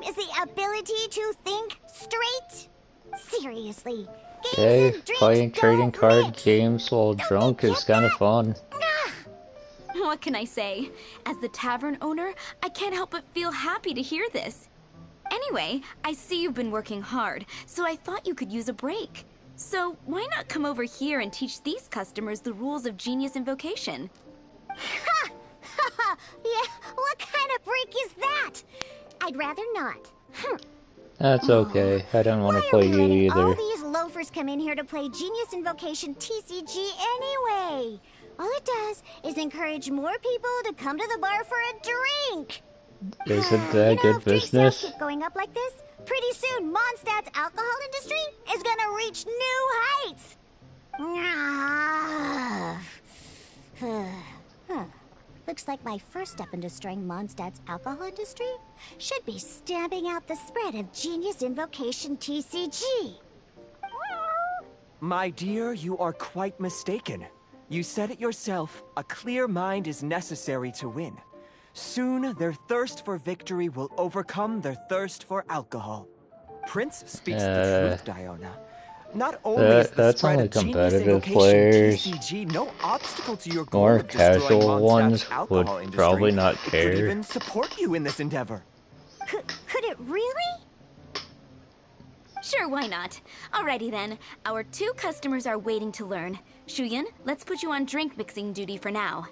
game is the ability to think straight. Seriously, games Hey, and drinks playing trading don't card mix. games while drunk is kind of fun. What can I say? As the tavern owner, I can't help but feel happy to hear this. Anyway, I see you've been working hard, so I thought you could use a break. So why not come over here and teach these customers the rules of Genius Invocation? Ha! Ha! Yeah, what kind of break is that? I'd rather not. That's okay. I don't want to Why are play we you letting all either. these loafers come in here to play Genius Invocation TCG anyway? All it does is encourage more people to come to the bar for a drink. Isn't that good If drink sales business? keep going up like this, pretty soon Mondstadt's alcohol industry is gonna reach new heights. Looks like my first step in destroying Mondstadt's alcohol industry should be stamping out the spread of Genius Invocation TCG. My dear, you are quite mistaken. You said it yourself, a clear mind is necessary to win. Soon, their thirst for victory will overcome their thirst for alcohol. Prince speaks the truth, Diona. Not only is the That's spread only of Genius competitive Invocation players. TCG no obstacle to your goal More of destroying casual ones Mondstadt's would alcohol industry. probably not It could care. even support you in this endeavor. Could it really? Sure, why not? Alrighty then. Our 2 customers are waiting to learn. Shuyan, let's put you on drink mixing duty for now.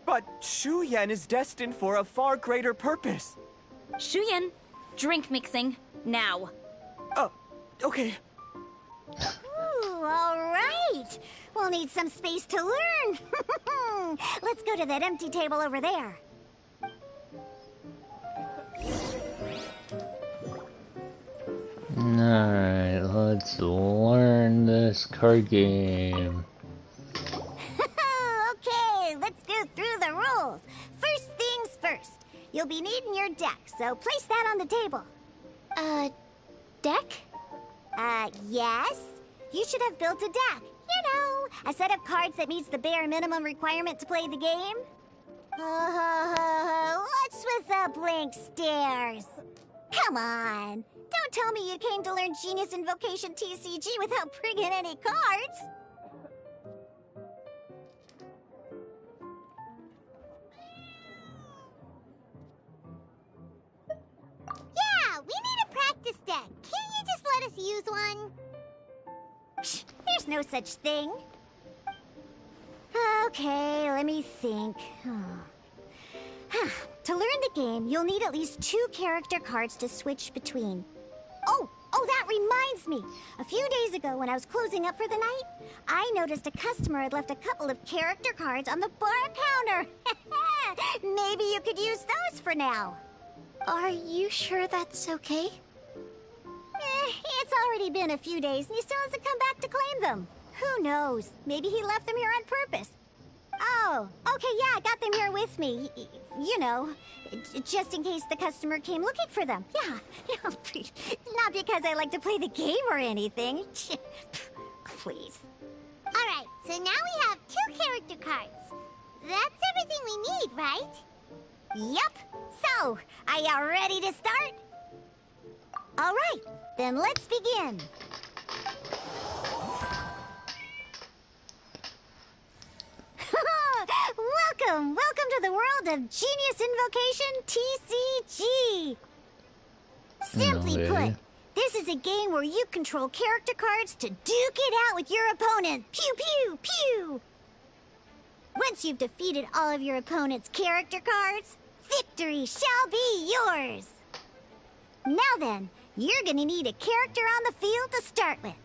But Shu Yan is destined for a far greater purpose. Shuyan, drink mixing, now. Oh, okay. Ooh, all right. We'll need some space to learn. Let's go to that empty table over there. Alright, let's learn this card game. Okay, let's go through the rules. First things first. You'll be needing your deck, so place that on the table. Deck? Yes? You should have built a deck. You know, a set of cards that meets the bare minimum requirement to play the game. What's with the blank stares? Come on. Don't tell me you came to learn Genius Invocation TCG without bringing any cards. Yeah, we need a practice deck. Can't you just let us use one? Psh, there's no such thing. Okay, let me think. To learn the game, you'll need at least 2 character cards to switch between. Oh, that reminds me. A few days ago, when I was closing up for the night, I noticed a customer had left a couple of character cards on the bar counter. Maybe you could use those for now. Are you sure that's okay? It's already been a few days, and he still hasn't come back to claim them. Who knows? Maybe he left them here on purpose. Oh, okay, yeah, I got them here with me. You know, just in case the customer came looking for them. Yeah, not because I like to play the game or anything. Please. Alright, so now we have 2 character cards. That's everything we need, right? Yep. So, are you ready to start? All right, then let's begin. Welcome to the world of Genius Invocation TCG. Simply Okay. put, this is a game where you control character cards to duke it out with your opponent. Pew, pew, pew. Once you've defeated all of your opponent's character cards, victory shall be yours. Now then, you're gonna need a character on the field to start with.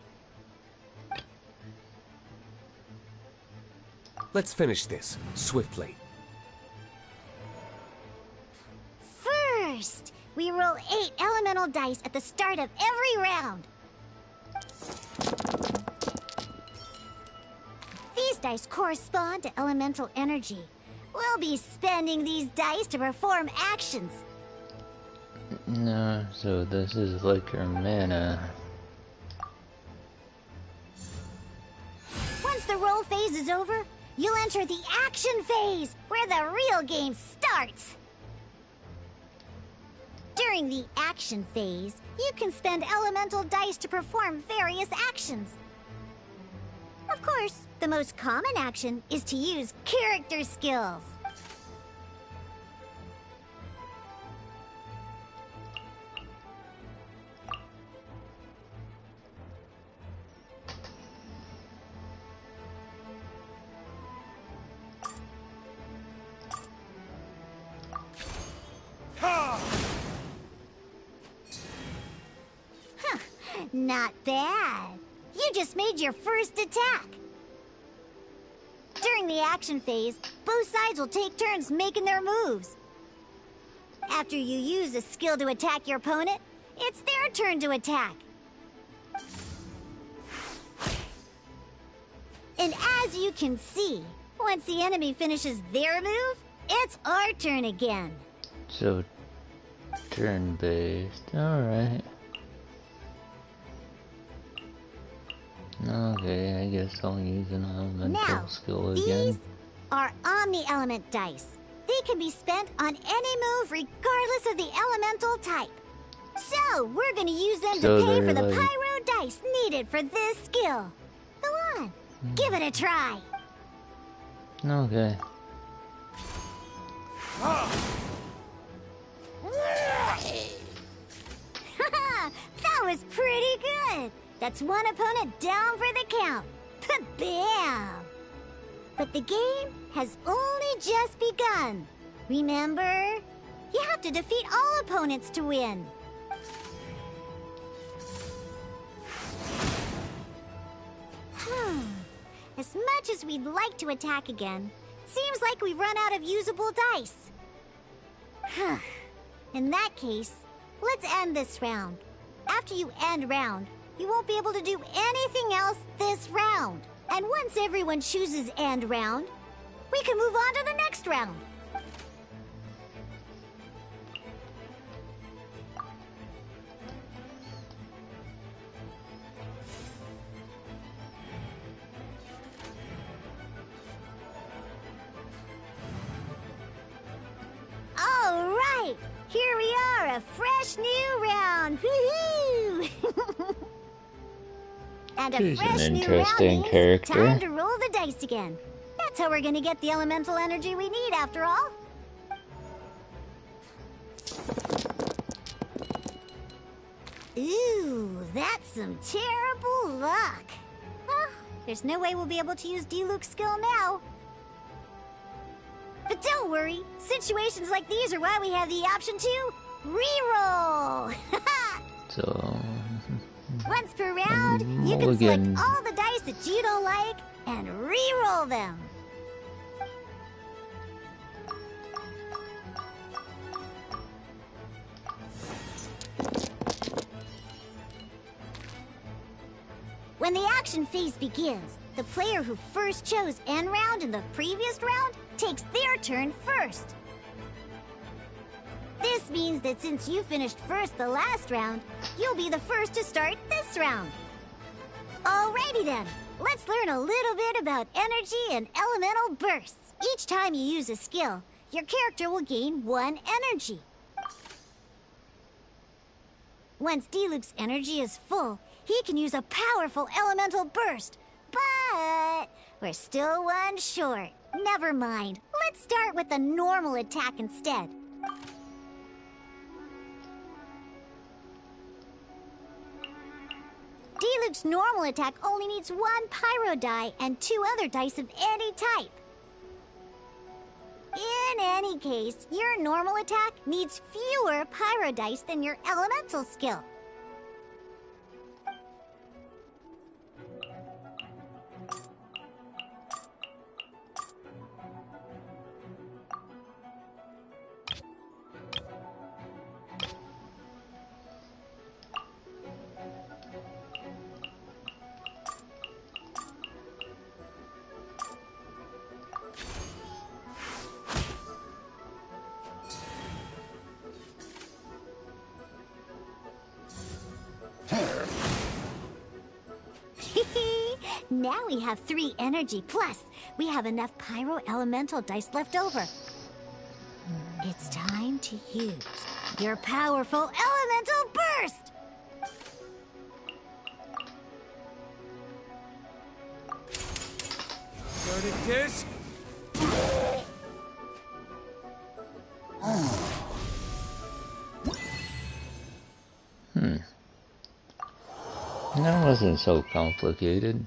Let's finish this, swiftly. First, we roll 8 elemental dice at the start of every round. These dice correspond to elemental energy. We'll be spending these dice to perform actions. No, so this is like your mana. Once the roll phase is over, you'll enter the action phase, where the real game starts. During the action phase, you can spend elemental dice to perform various actions. Of course, the most common action is to use character skills. Not bad. You just made your first attack. During the action phase, both sides will take turns making their moves. After you use a skill to attack your opponent, it's their turn to attack. And as you can see, once the enemy finishes their move, it's our turn again. So, turn-based. Alright. Okay, I guess I'll use an elemental skill these again. are Omni-Element dice. They can be spent on any move regardless of the elemental type. So, we're gonna use them to pay for the like... pyro dice needed for this skill. Go on, give it a try. Okay. That was pretty good. That's one opponent down for the count. Bam! But the game has only just begun. Remember? You have to defeat all opponents to win. As much as we'd like to attack again, seems like we've run out of usable dice. In that case, let's end this round. After you end round, you won't be able to do anything else this round. And once everyone chooses end round, we can move on to the next round. All right, here we are, a fresh new round. Woohoo! And a She's an fresh new round interesting means character. time to roll the dice again. That's how we're gonna get the elemental energy we need, after all. Ooh, that's some terrible luck. Well, there's no way we'll be able to use D-Luke's skill now. But don't worry, situations like these are why we have the option to reroll. So, Once per round, you can select mulligan. all the dice that you don't like and re-roll them. When the action phase begins, the player who first chose end round in the previous round takes their turn first. This means that since you finished first the last round, you'll be the first to start this round. Alrighty then, let's learn a little bit about energy and elemental bursts. Each time you use a skill, your character will gain 1 energy. Once D-Luke's energy is full, he can use a powerful elemental burst. But we're still 1 short. Never mind, let's start with a normal attack instead. D-Luke's normal attack only needs 1 pyro die and 2 other dice of any type. In any case, your normal attack needs fewer pyro dice than your elemental skill. Now we have 3 energy, plus we have enough pyro elemental dice left over. It's time to use Your powerful elemental burst! Verdict That wasn't so complicated.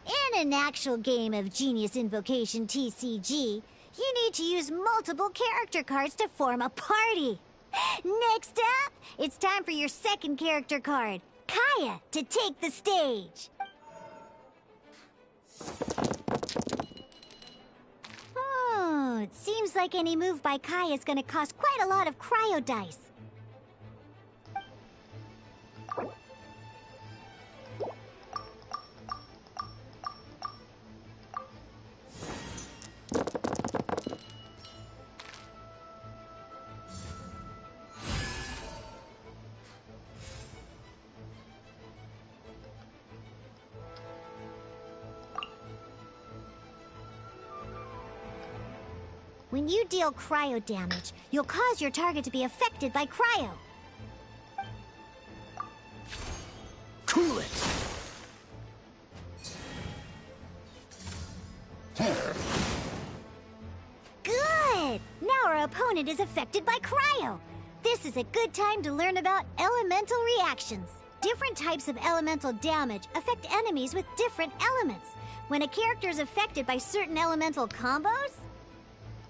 In an actual game of Genius Invocation TCG, you need to use multiple character cards to form a party. Next up, it's time for your second character card, Kaya, to take the stage. Oh, it seems like any move by Kaya is going to cost quite a lot of cryo dice. When you deal cryo damage, you'll cause your target to be affected by cryo. Cool it! Good! Now our opponent is affected by cryo. This is a good time to learn about elemental reactions. Different types of elemental damage affect enemies with different elements. When a character is affected by certain elemental combos,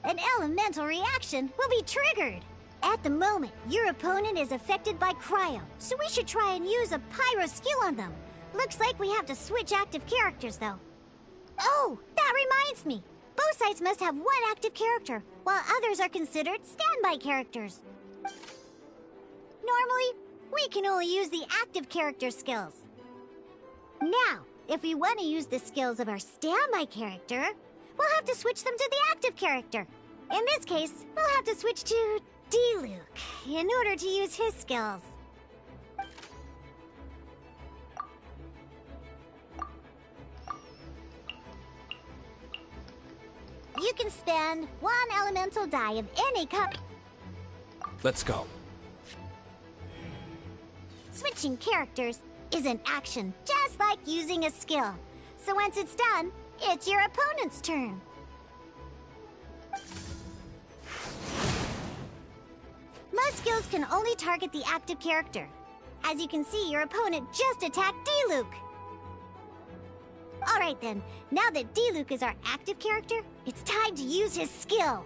an elemental reaction will be triggered. At the moment, your opponent is affected by cryo, so we should try and use a pyro skill on them. Looks like we have to switch active characters, though. Oh, that reminds me. Both sides must have one active character, while others are considered standby characters. Normally, we can only use the active character skills. Now, if we want to use the skills of our standby character, we'll have to switch them to the active character. In this case, we'll have to switch to D-Luke in order to use his skills. You can spend one elemental die of any kind. Let's go. Switching characters is an action, just like using a skill. So once it's done, it's your opponent's turn. Most skills can only target the active character. As you can see, your opponent just attacked D-Luke. Alright then, now that D-Luke is our active character, it's time to use his skill.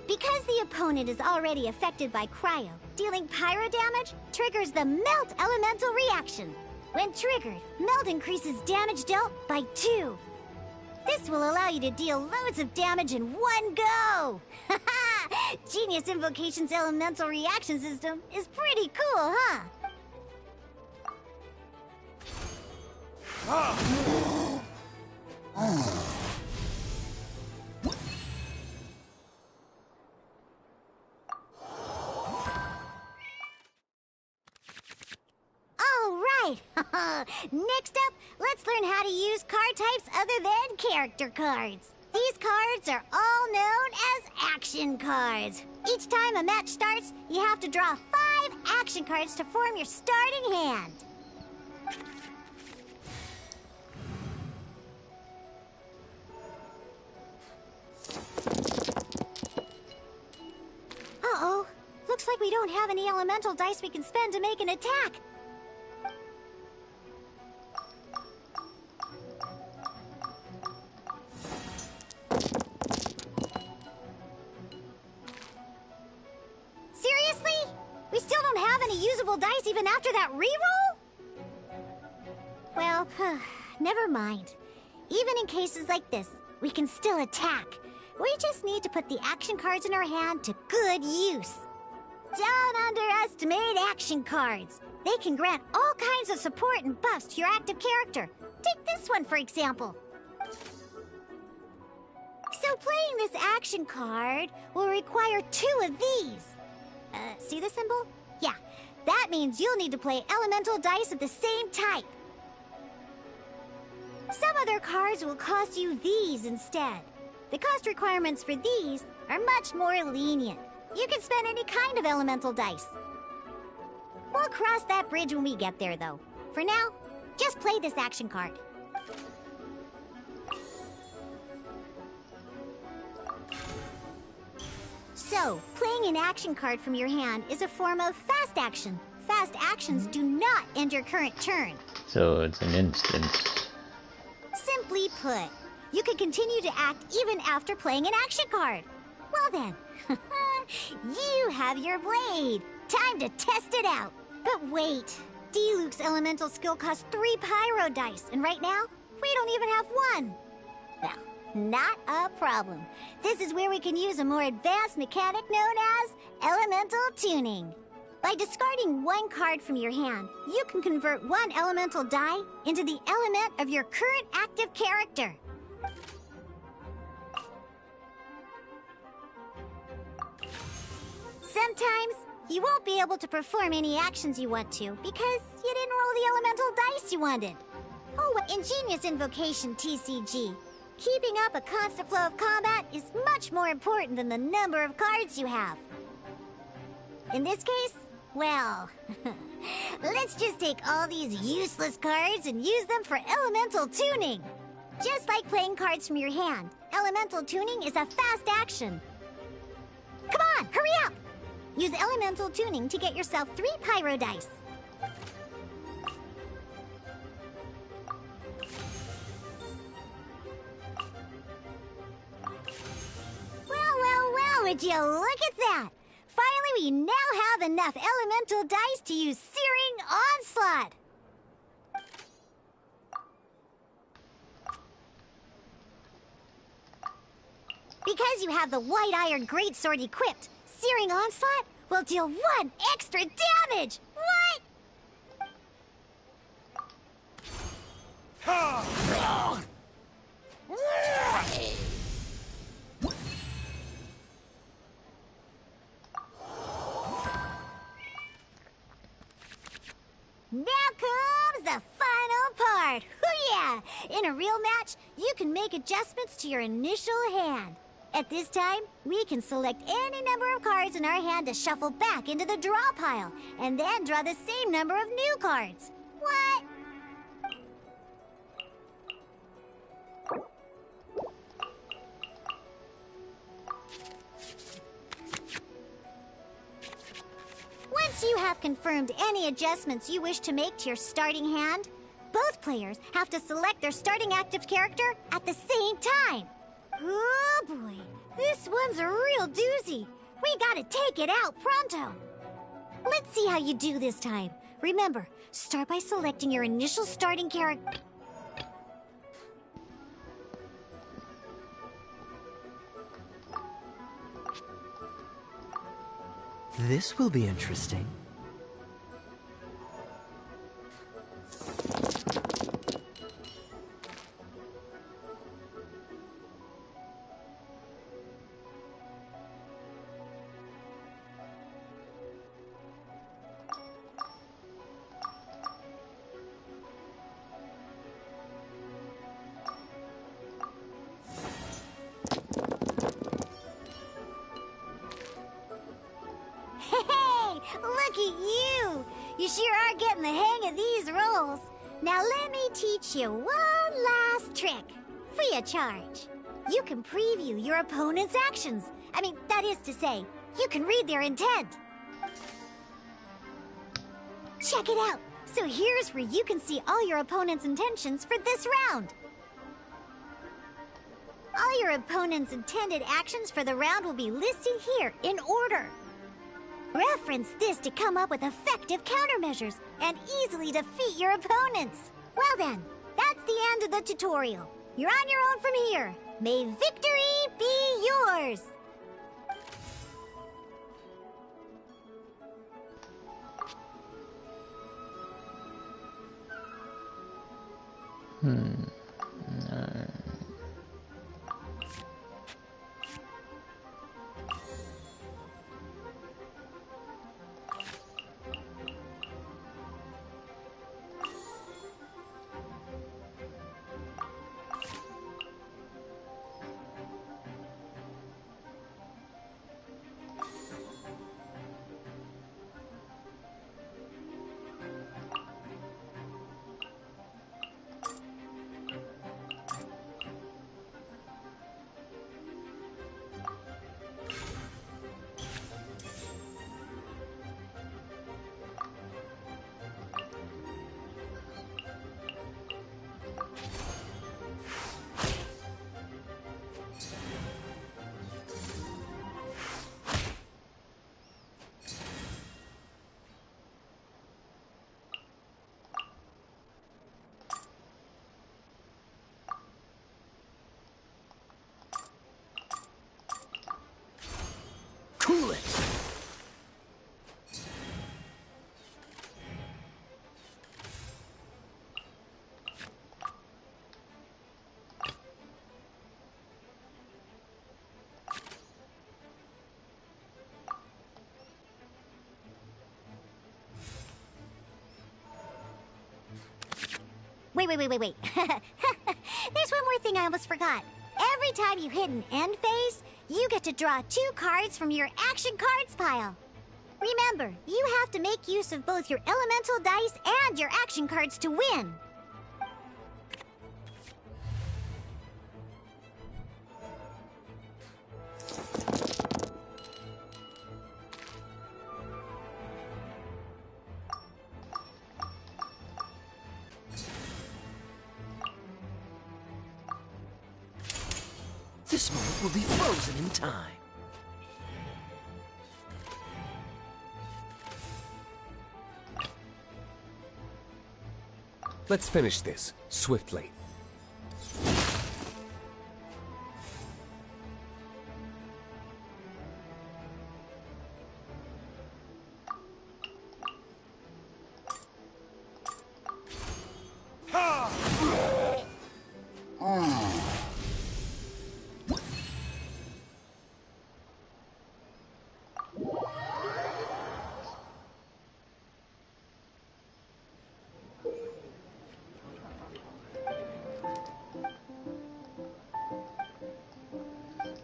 Because the opponent is already affected by cryo, dealing pyro damage triggers the Melt Elemental reaction. When triggered, Melt increases damage dealt by 2. This will allow you to deal loads of damage in one go! Haha! Genius Invocation's elemental reaction system is pretty cool, huh? Alright! Next up, let's learn how to use card types other than character cards. These cards are all known as action cards. Each time a match starts, you have to draw 5 action cards to form your starting hand. Uh-oh. Looks like we don't have any elemental dice we can spend to make an attack. Seriously? We still don't have any usable dice even after that reroll? Well, never mind. Even in cases like this, we can still attack. We just need to put the action cards in our hand to good use. Don't underestimate action cards. They can grant all kinds of support and buffs to your active character. Take this one, for example. So playing this action card will require 2 of these. See the symbol? Yeah, that means you'll need to play elemental dice of the same type. Some other cards will cost you these instead. The cost requirements for these are much more lenient. You can spend any kind of elemental dice. We'll cross that bridge when we get there, though. For now, just play this action card. So, playing an action card from your hand is a form of fast action. Fast actions do not end your current turn. So it's an instance. Simply put, you can continue to act even after playing an action card. Well then, you have your blade. Time to test it out. But wait, Diluc's elemental skill costs 3 pyro dice, and right now, we don't even have 1. Well, not a problem. This is where we can use a more advanced mechanic known as elemental tuning. By discarding 1 card from your hand, you can convert 1 elemental die into the element of your current active character. Sometimes, you won't be able to perform any actions you want to because you didn't roll the elemental dice you wanted. Oh, what ingenious invocation, TCG. Keeping up a constant flow of combat is much more important than the number of cards you have. In this case, well, let's just take all these useless cards and use them for elemental tuning. Just like playing cards from your hand, elemental tuning is a fast action. Come on, hurry up! Use elemental tuning to get yourself 3 pyro dice. Well, would you look at that? Finally, we now have enough elemental dice to use Searing Onslaught. Because you have the White Iron Greatsword equipped, Searing Onslaught will deal 1 extra damage! What? Now comes the final part! Hoo-yeah! In a real match, you can make adjustments to your initial hand. At this time, we can select any number of cards in our hand to shuffle back into the draw pile, and then draw the same number of new cards. What? Once you have confirmed any adjustments you wish to make to your starting hand, both players have to select their starting active character at the same time. Oh boy, this one's a real doozy. We gotta take it out pronto. Let's see how you do this time. Remember, start by selecting your initial starting character. This will be interesting. Look at you! You sure are getting the hang of these rolls. Now let me teach you one last trick. Free of charge. You can preview your opponent's actions. I mean, that is to say, you can read their intent. Check it out. So here's where you can see all your opponent's intentions for this round. All your opponent's intended actions for the round will be listed here in order. Reference this to come up with effective countermeasures and easily defeat your opponents. Well then, that's the end of the tutorial. You're on your own from here. May victory be yours! Wait. There's one more thing I almost forgot. Every time you hit an end phase, you get to draw 2 cards from your action cards pile. Remember, you have to make use of both your elemental dice and your action cards to win. This moment will be frozen in time. Let's finish this, swiftly.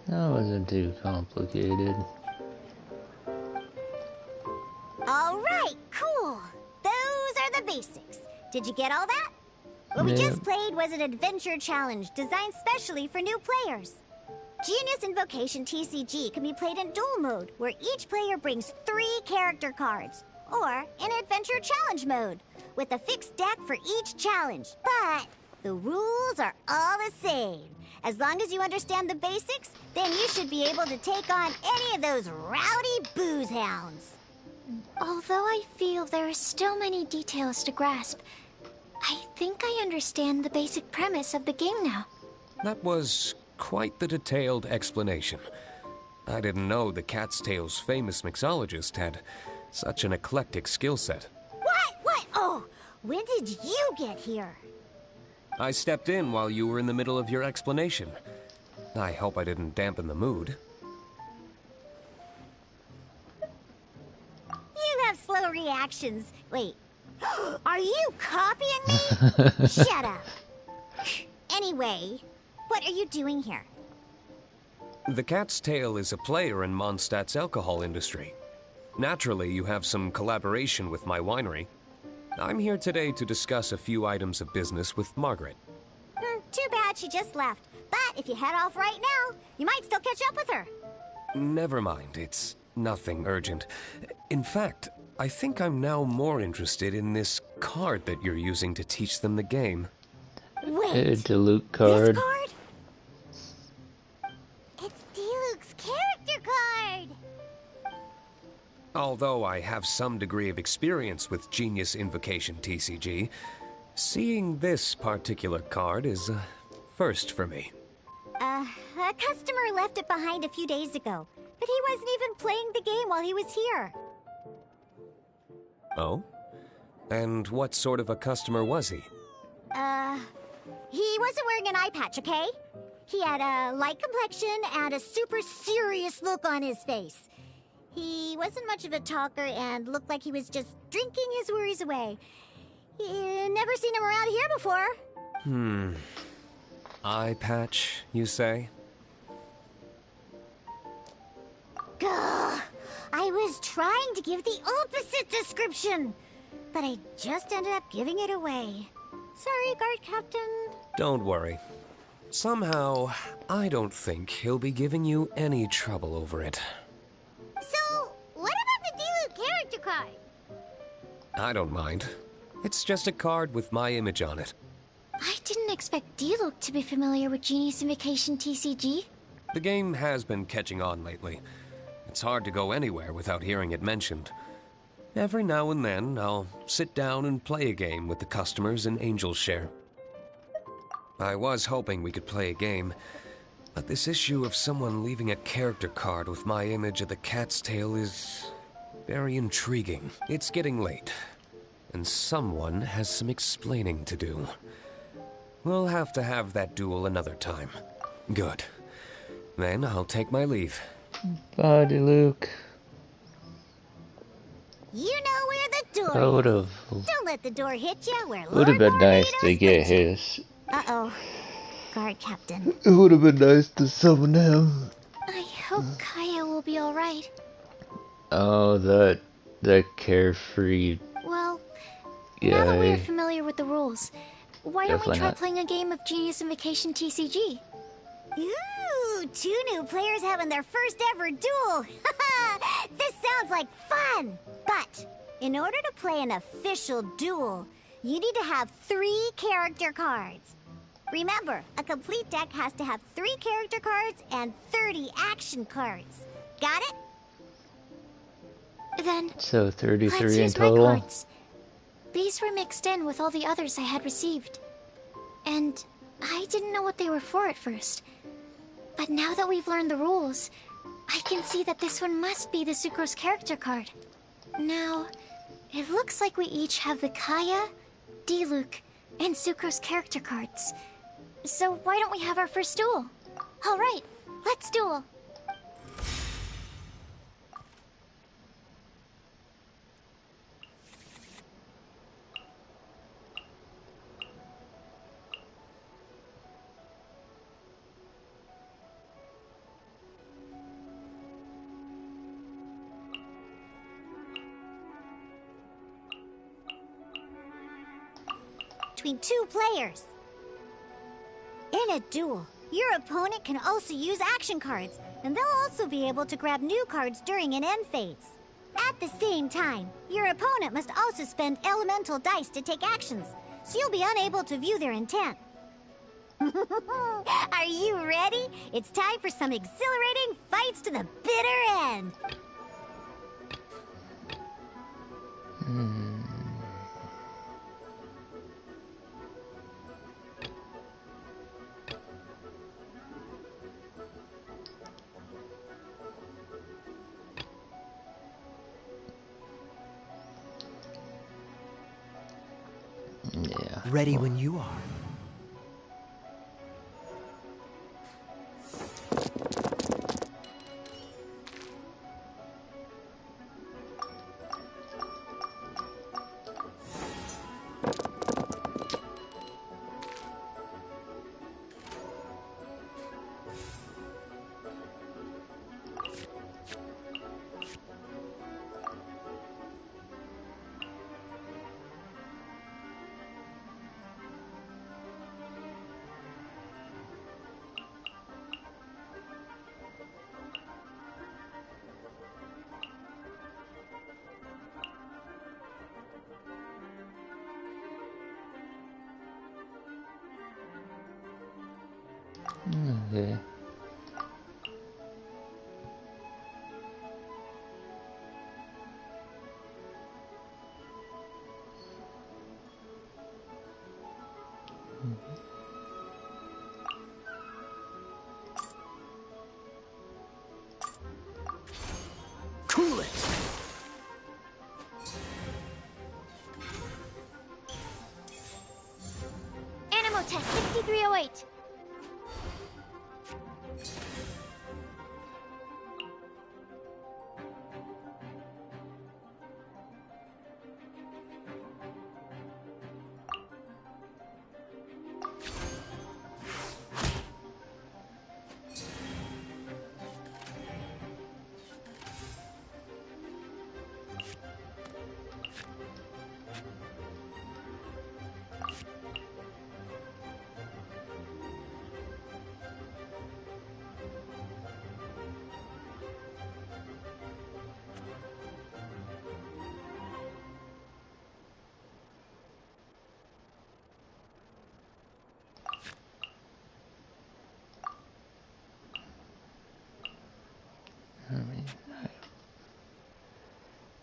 That wasn't too complicated. All right, cool. Those are the basics. Did you get all that? What we Yeah. just played was an adventure challenge designed specially for new players. Genius Invocation TCG can be played in duel mode, where each player brings 3 character cards, or in adventure challenge mode, with a fixed deck for each challenge. But the rules are all the same. As long as you understand the basics, then you should be able to take on any of those rowdy booze hounds. Although I feel there are still many details to grasp, I think I understand the basic premise of the game now. That was quite the detailed explanation. I didn't know the Cat's Tail's famous mixologist had such an eclectic skill set. What? Oh, when did you get here? I stepped in while you were in the middle of your explanation. I hope I didn't dampen the mood. You have slow reactions. Wait, are you copying me? Shut up. Anyway, what are you doing here? The Cat's Tail is a player in Mondstadt's alcohol industry. Naturally, you have some collaboration with my winery. I'm here today to discuss a few items of business with Margaret. Too bad she just left. But if you head off right now, you might still catch up with her. Never mind, it's nothing urgent. In fact, I think I'm now more interested in this card that you're using to teach them the game. Wait, Diluc this card. card? It's Diluc's character card! Although I have some degree of experience with Genius Invocation TCG, seeing this particular card is a first for me. A customer left it behind a few days ago, but he wasn't even playing the game while he was here. Oh? And what sort of a customer was he? He wasn't wearing an eye patch, okay? He had a light complexion and a super serious look on his face. He wasn't much of a talker and looked like he was just drinking his worries away. Never seen him around here before. Eye patch, you say? Gah! I was trying to give the opposite description, but I just ended up giving it away. Sorry, guard captain. Don't worry. Somehow, I don't think he'll be giving you any trouble over it. So, what about the Diluc character card? I don't mind. It's just a card with my image on it. I didn't expect Diluc to be familiar with Genius Invocation TCG. The game has been catching on lately. It's hard to go anywhere without hearing it mentioned. Every now and then, I'll sit down and play a game with the customers in Angel's Share. I was hoping we could play a game, but this issue of someone leaving a character card with my image of the Cat's Tail is very intriguing. It's getting late, and someone has some explaining to do. We'll have to have that duel another time. Good. Then I'll take my leave. Bye, Diluc. You know where the door I would is. have. Don't let the door hit you where Would have Lord been nice to Barbados get put you. his. Uh-oh. Guard captain. It would have been nice to summon him. I hope Kaya will be alright. Oh, that carefree Well, now that we are guy. familiar with the rules, why don't we Definitely try not. playing a game of Genius Invocation TCG? Ooh, 2 new players having their first ever duel. This sounds like fun. But in order to play an official duel, you need to have 3 character cards. Remember, a complete deck has to have 3 character cards and 30 action cards. Got it? Then, So let's 33 in use my total. cards. These were mixed in with all the others I had received. And I didn't know what they were for at first. But now that we've learned the rules, I can see that this one must be the Sucrose character card. Now, it looks like we each have the Kaya, Diluc, and Sucrose character cards. So why don't we have our first duel? Alright, let's duel. Between 2 players. In a duel, your opponent can also use action cards, and they'll also be able to grab new cards during an end phase. At the same time, your opponent must also spend elemental dice to take actions, so you'll be unable to view their intent. Are you ready? It's time for some exhilarating fights to the bitter end. Yeah. Ready when you are. Okay. Cool it! Animo test 6308.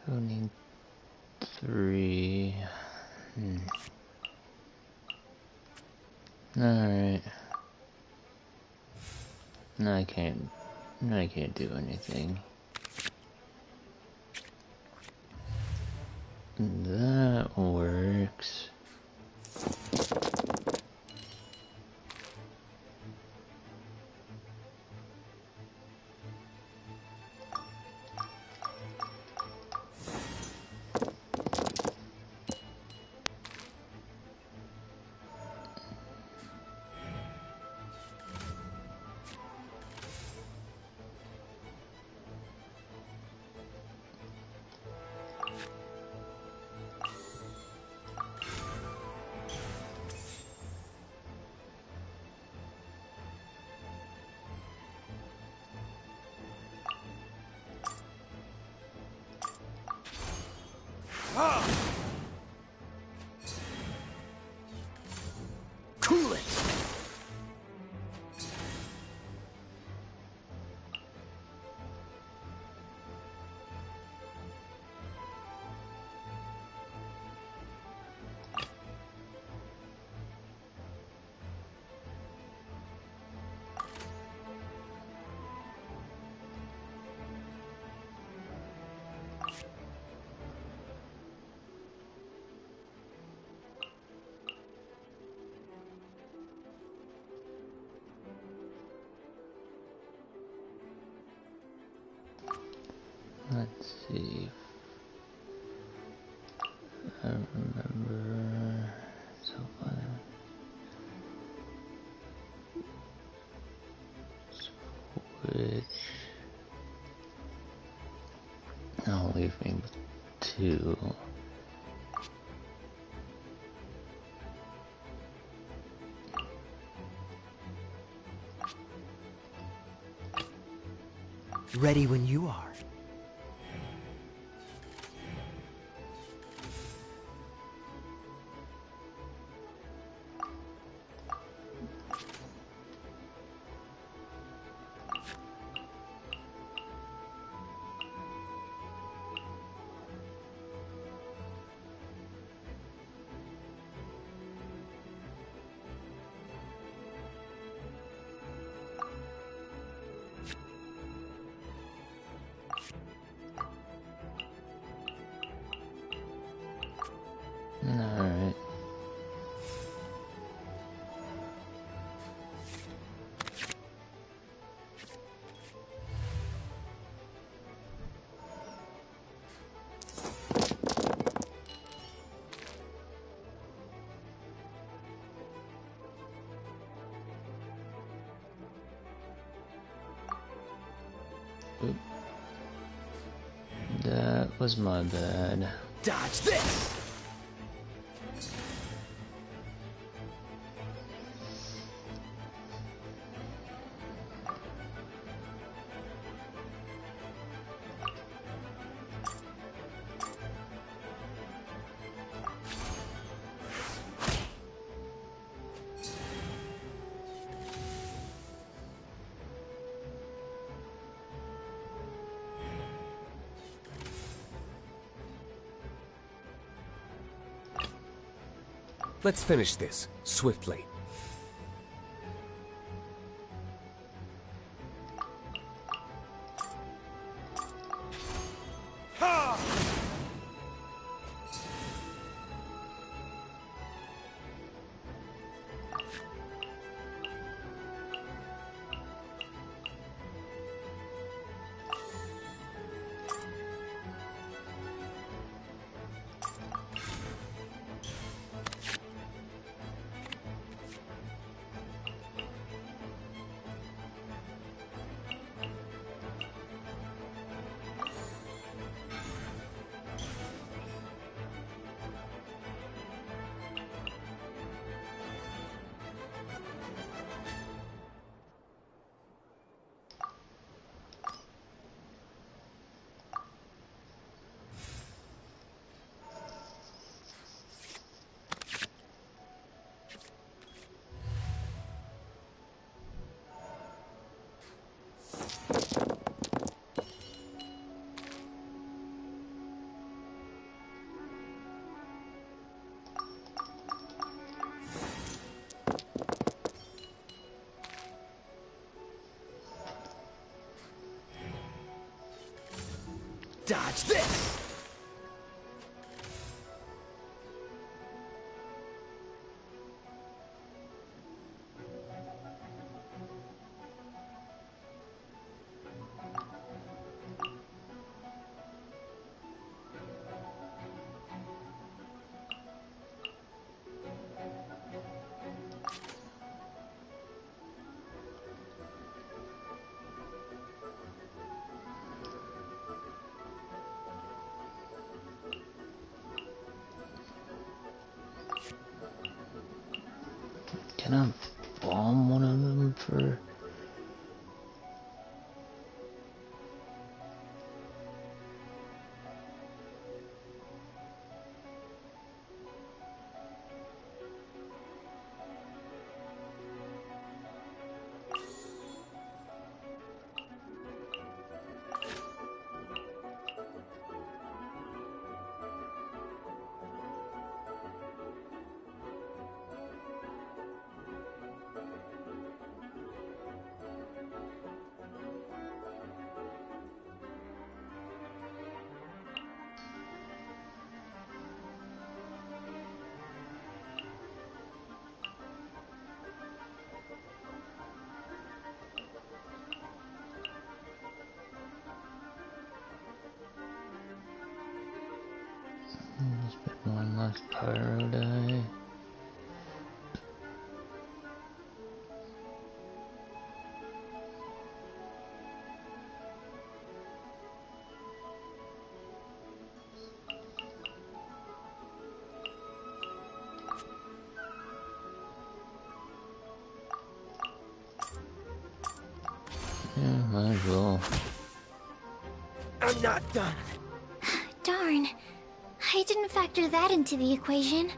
I need 3. Alright. No, I can't. No, I can't do anything. That works. Let's see. I remember so far. Switch. I'll leave me with 2. Ready when you are. Alright. Oop. That was my bad. Dodge this! Let's finish this, swiftly. Dodge this! Can I bomb one of them for... last pyro die. Yeah, might as well. I'm not done. Darn. I didn't factor that into the equation.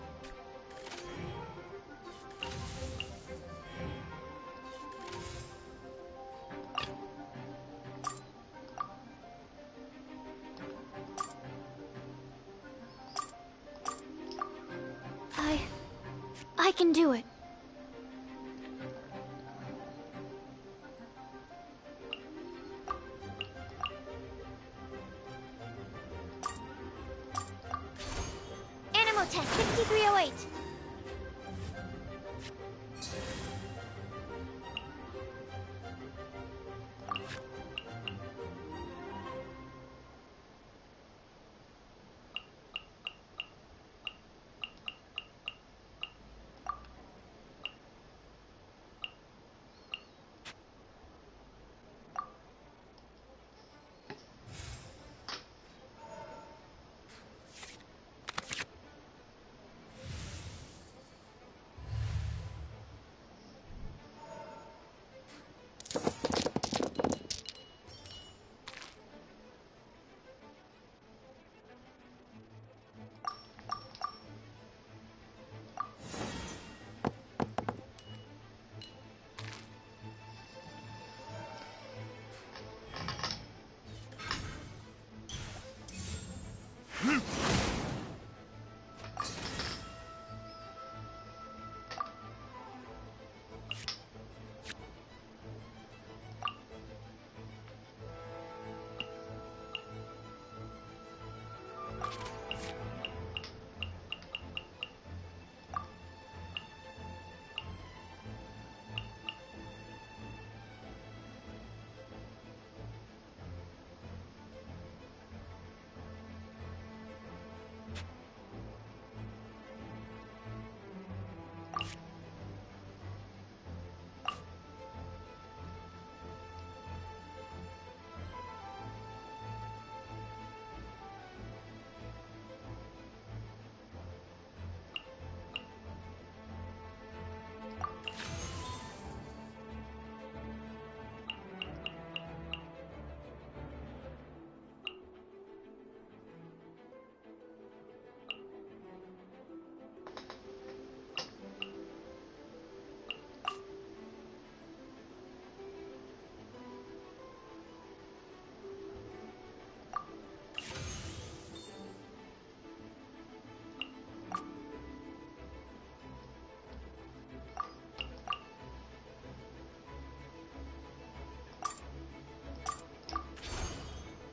I can do it. Animal test 6308.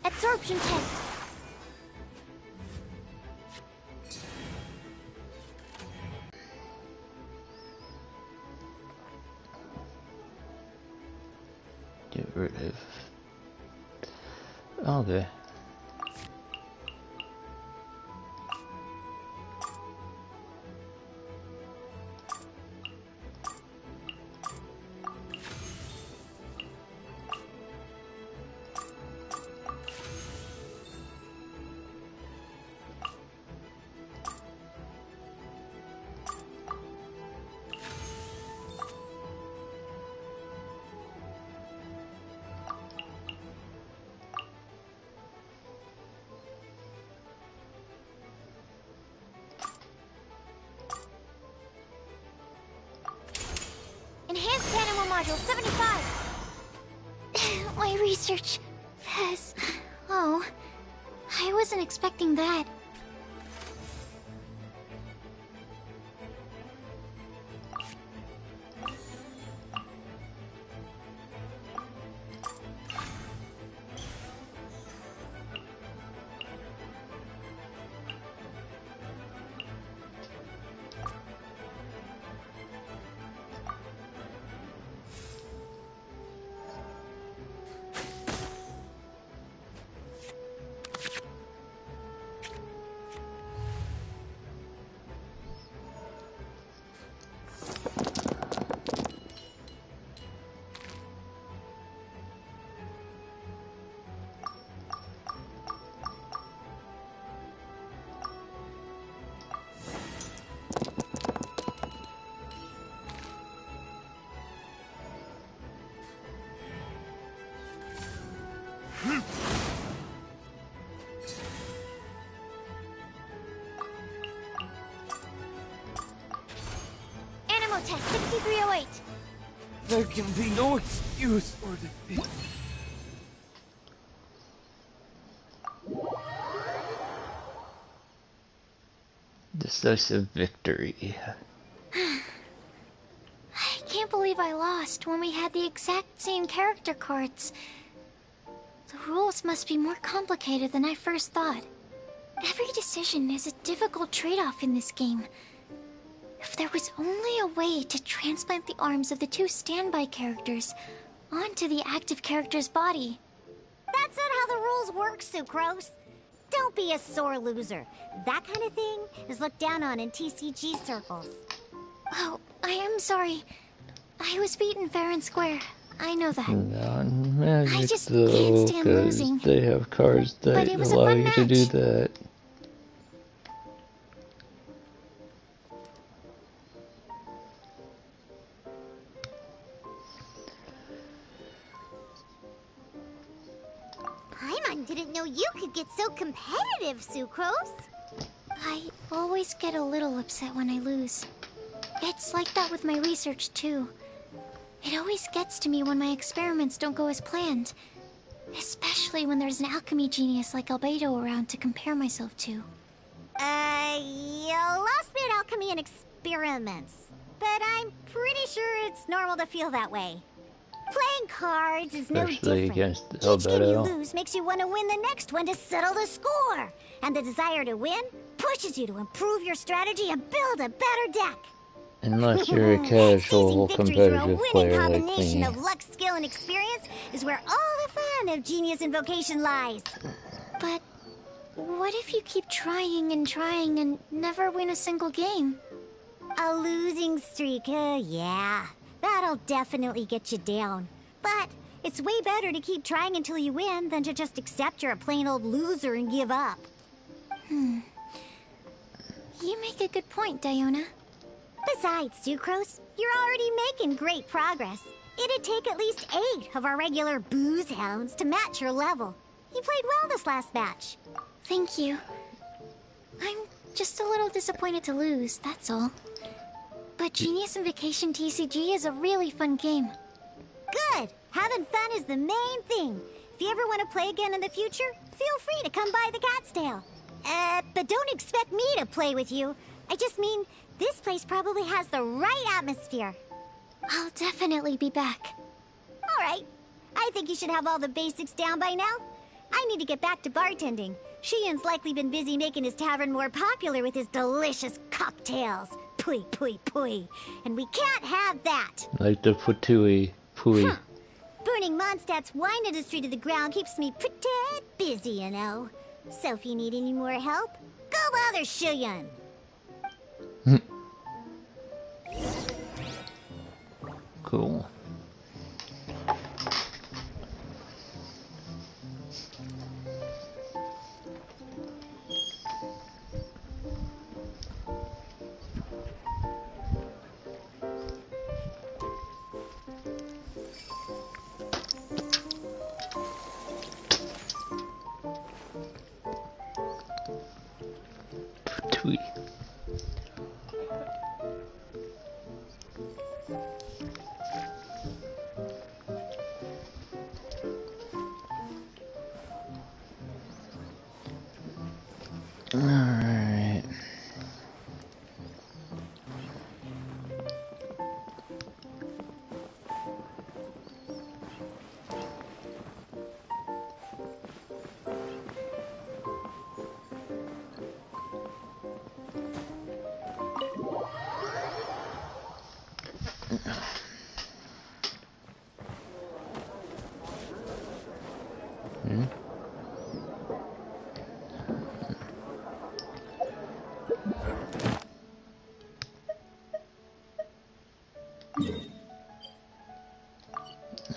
Absorption test. Get rid of. Okay. Enhanced Animal Module 75. My research has... Oh, I wasn't expecting that. fight! There can be no excuse for defeat. Decisive victory. I can't believe I lost when we had the exact same character cards. The rules must be more complicated than I first thought. Every decision is a difficult trade-off in this game. If there was only a way to transplant the arms of the two standby characters onto the active character's body. That's not how the rules work, Sucrose. Don't be a sore loser. That kind of thing is looked down on in TCG circles. Oh, I am sorry. I was beaten fair and square. I know that. Not I magic just though, can't stand because losing. they have cards But that it was a allow fun you to do match. that. Paimon didn't know you could get so competitive, Sucrose. I always get a little upset when I lose. It's like that with my research, too. It always gets to me when my experiments don't go as planned. Especially when there's an alchemy genius like Albedo around to compare myself to. You lost me at alchemy and experiments. But I'm pretty sure it's normal to feel that way. Playing cards is no Especially different. against Each game you Albedo. lose makes you want to win the next one to settle the score. And the desire to win pushes you to improve your strategy and build a better deck. Unless you're a casual Seizing victory through a competitive winning player like combination me. of luck, skill, and experience is where all the fun of Genius Invocation lies. But what if you keep trying and never win a single game? A losing streak, yeah. That'll definitely get you down. But it's way better to keep trying until you win than to just accept you're a plain old loser and give up. You make a good point, Diona. Besides, Sucrose, you're already making great progress. It'd take at least 8 of our regular booze hounds to match your level. You played well this last match. Thank you. I'm just a little disappointed to lose, that's all. But Genius Invocation TCG is a really fun game. Good! Having fun is the main thing. If you ever want to play again in the future, feel free to come by the Cat's Tail. But don't expect me to play with you. I just mean, this place probably has the right atmosphere. I'll definitely be back. All right. I think you should have all the basics down by now. I need to get back to bartending. Shian's likely been busy making his tavern more popular with his delicious cocktails. Pui, pui, pui. And we can't have that. Like the Putui. Pui. Burning Mondstadt's wine industry to the ground keeps me pretty busy, you know. So if you need any more help, go bother Shiyan. Cool. Putui. Alright.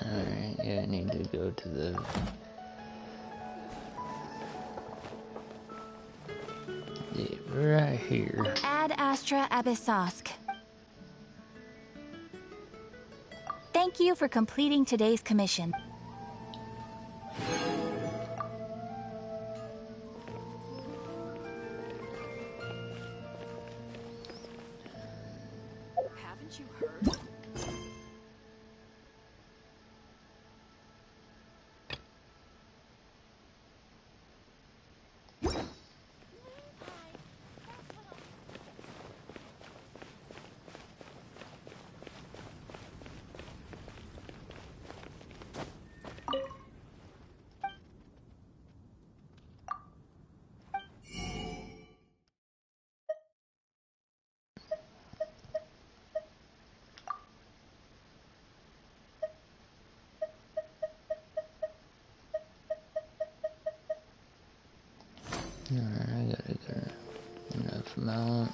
Alright, yeah, I need to go to the... Yeah, right here. Ad Astra Abyssosk. Thank you for completing today's commission. Haven't you heard? I gotta get enough amount.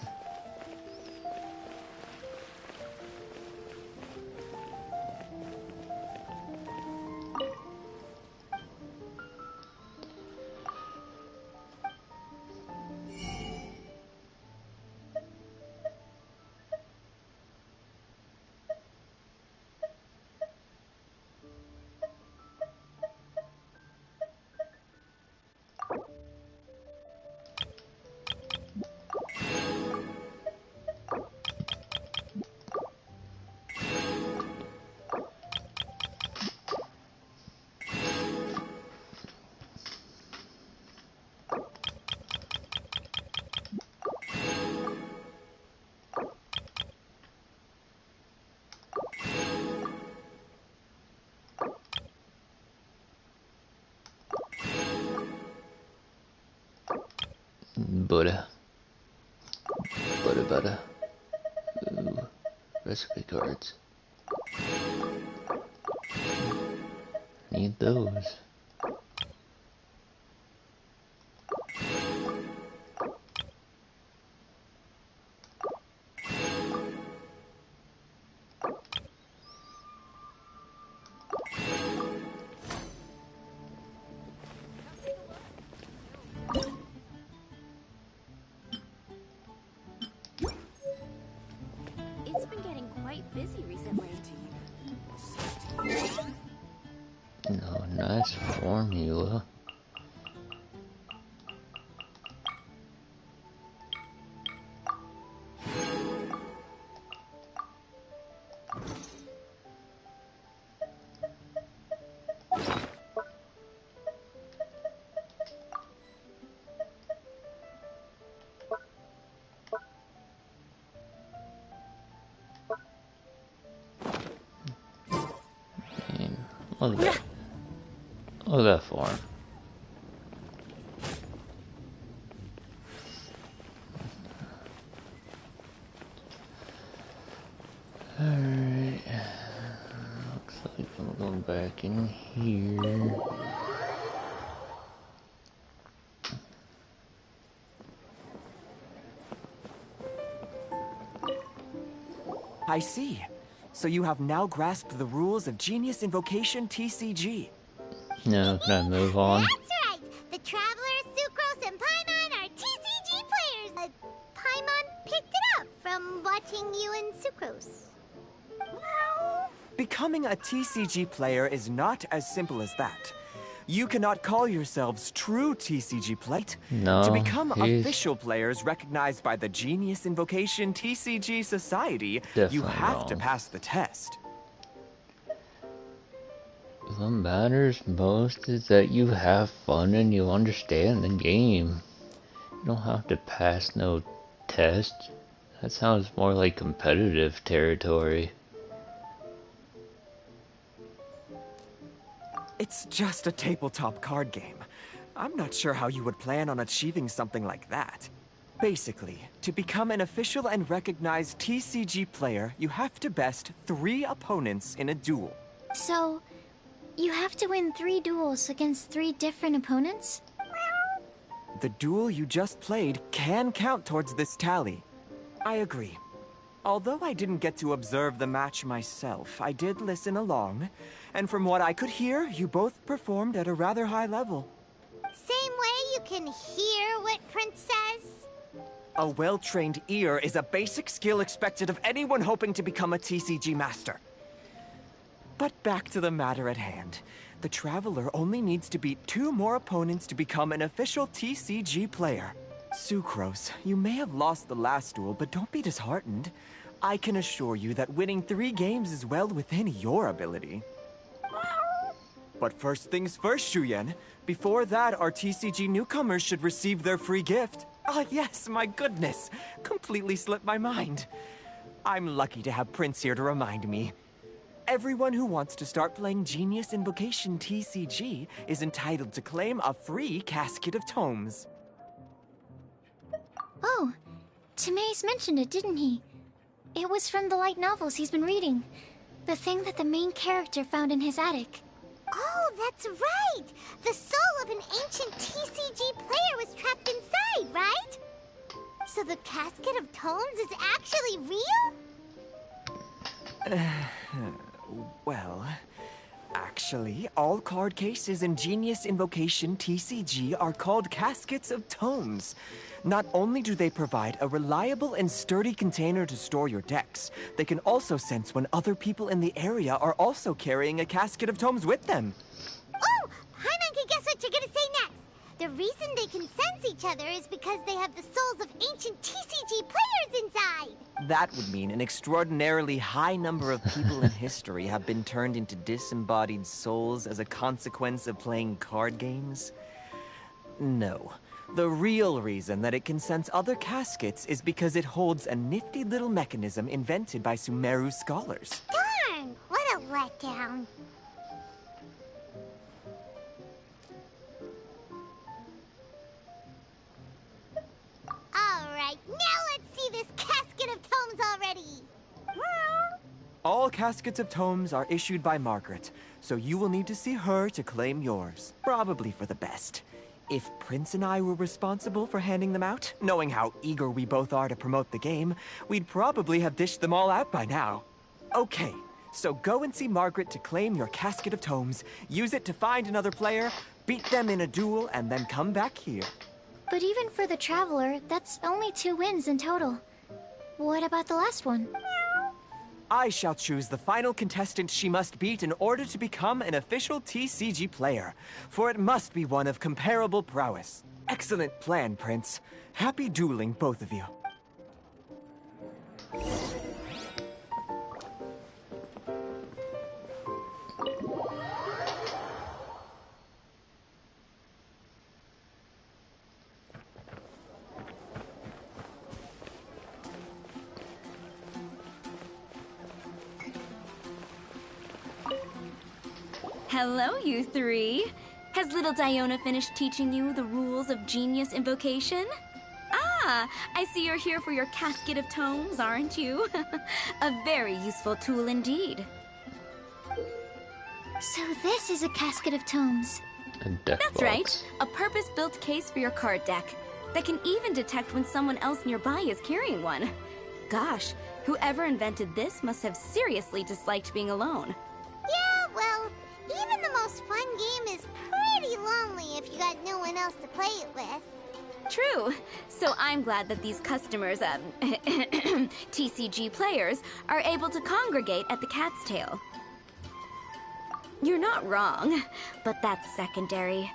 Butter. Butter. Ooh. Recipe cards. Need those. It's been getting quite busy recently. No, nice formula. Look at that. Look at that form. Alright. Looks like I'm going back in here. I see. So you have now grasped the rules of Genius Invocation TCG. No, can I move on? That's right. The Travelers, Sucrose, and Paimon are TCG players. Paimon picked it up from watching you and Sucrose. Becoming a TCG player is not as simple as that. You cannot call yourselves true TCG players. No, To become he's official players recognized by the Genius Invocation TCG Society, you definitely have to wrong. pass the test. What matters most is that you have fun and you understand the game. You don't have to pass no test. That sounds more like competitive territory. It's just a tabletop card game. I'm not sure how you would plan on achieving something like that. Basically, to become an official and recognized TCG player, you have to best 3 opponents in a duel. So, you have to win 3 duels against 3 different opponents? The duel you just played can count towards this tally. I agree. Although I didn't get to observe the match myself, I did listen along, and from what I could hear, you both performed at a rather high level. Same way you can hear what Prince says. A well-trained ear is a basic skill expected of anyone hoping to become a TCG master. But back to the matter at hand. The Traveler only needs to beat 2 more opponents to become an official TCG player. Sucrose, you may have lost the last duel, but don't be disheartened. I can assure you that winning 3 games is well within your ability. But first things first, Shuyen. Before that, our TCG newcomers should receive their free gift. Ah, yes, my goodness. Completely slipped my mind. I'm lucky to have Prince here to remind me. Everyone who wants to start playing Genius Invocation TCG is entitled to claim a free casket of tomes. Oh, Timaeus mentioned it, didn't he? It was from the light novels he's been reading. The thing that the main character found in his attic. Oh, that's right! The soul of an ancient TCG player was trapped inside, right? So the Casket of Tomes is actually real? Well, actually, all card cases in Genius Invocation TCG are called Caskets of Tomes. Not only do they provide a reliable and sturdy container to store your decks, they can also sense when other people in the area are also carrying a Casket of Tomes with them. Oh! Paimon can guess what you're gonna say next! The reason they can sense each other is because they have the souls of ancient TCG players inside! That would mean an extraordinarily high number of people in history have been turned into disembodied souls as a consequence of playing card games? No. The real reason that it can sense other caskets is because it holds a nifty little mechanism invented by Sumeru scholars. Darn! What a letdown. Alright, now let's see this Casket of Tomes already! All Caskets of Tomes are issued by Margaret, so you will need to see her to claim yours. Probably for the best. If Prince and I were responsible for handing them out, knowing how eager we both are to promote the game, we'd probably have dished them all out by now. Okay, so go and see Margaret to claim your Casket of Tomes, use it to find another player, beat them in a duel, and then come back here. But even for the Traveler, that's only 2 wins in total. What about the last one? I shall choose the final contestant she must beat in order to become an official TCG player, for it must be one of comparable prowess. Excellent plan, Prince. Happy dueling, both of you. Hello, you three. Has little Diona finished teaching you the rules of Genius Invocation? Ah, I see you're here for your Casket of Tomes, aren't you? A very useful tool indeed. So this is a Casket of Tomes. That's right. A purpose-built case for your card deck that can even detect when someone else nearby is carrying one. Gosh, whoever invented this must have seriously disliked being alone. Yeah, well, even the most fun game is pretty lonely if you got no one else to play it with. True. So I'm glad that these customers, TCG players, are able to congregate at the Cat's Tail. You're not wrong, but that's secondary.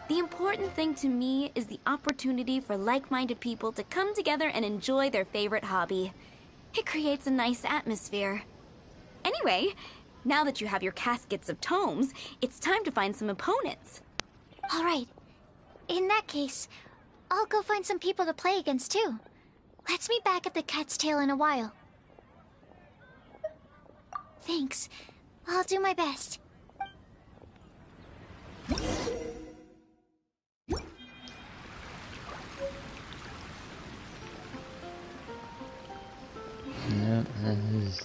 The important thing to me is the opportunity for like-minded people to come together and enjoy their favorite hobby. It creates a nice atmosphere. Anyway, now that you have your Caskets of Tomes, it's time to find some opponents. All right. In that case, I'll go find some people to play against too. Let's meet back at the Cat's Tail in a while. Thanks. I'll do my best. Yep, that is.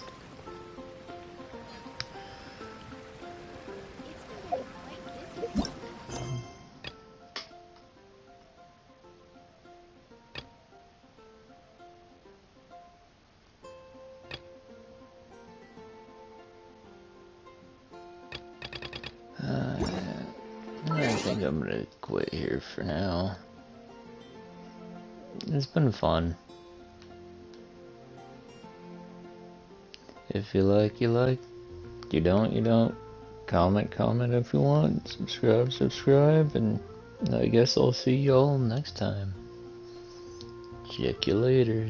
I think I'm gonna quit here for now. It's been fun. If you like, you like. You don't, you don't. Comment if you want. Subscribe, and I guess I'll see y'all next time. Check you later.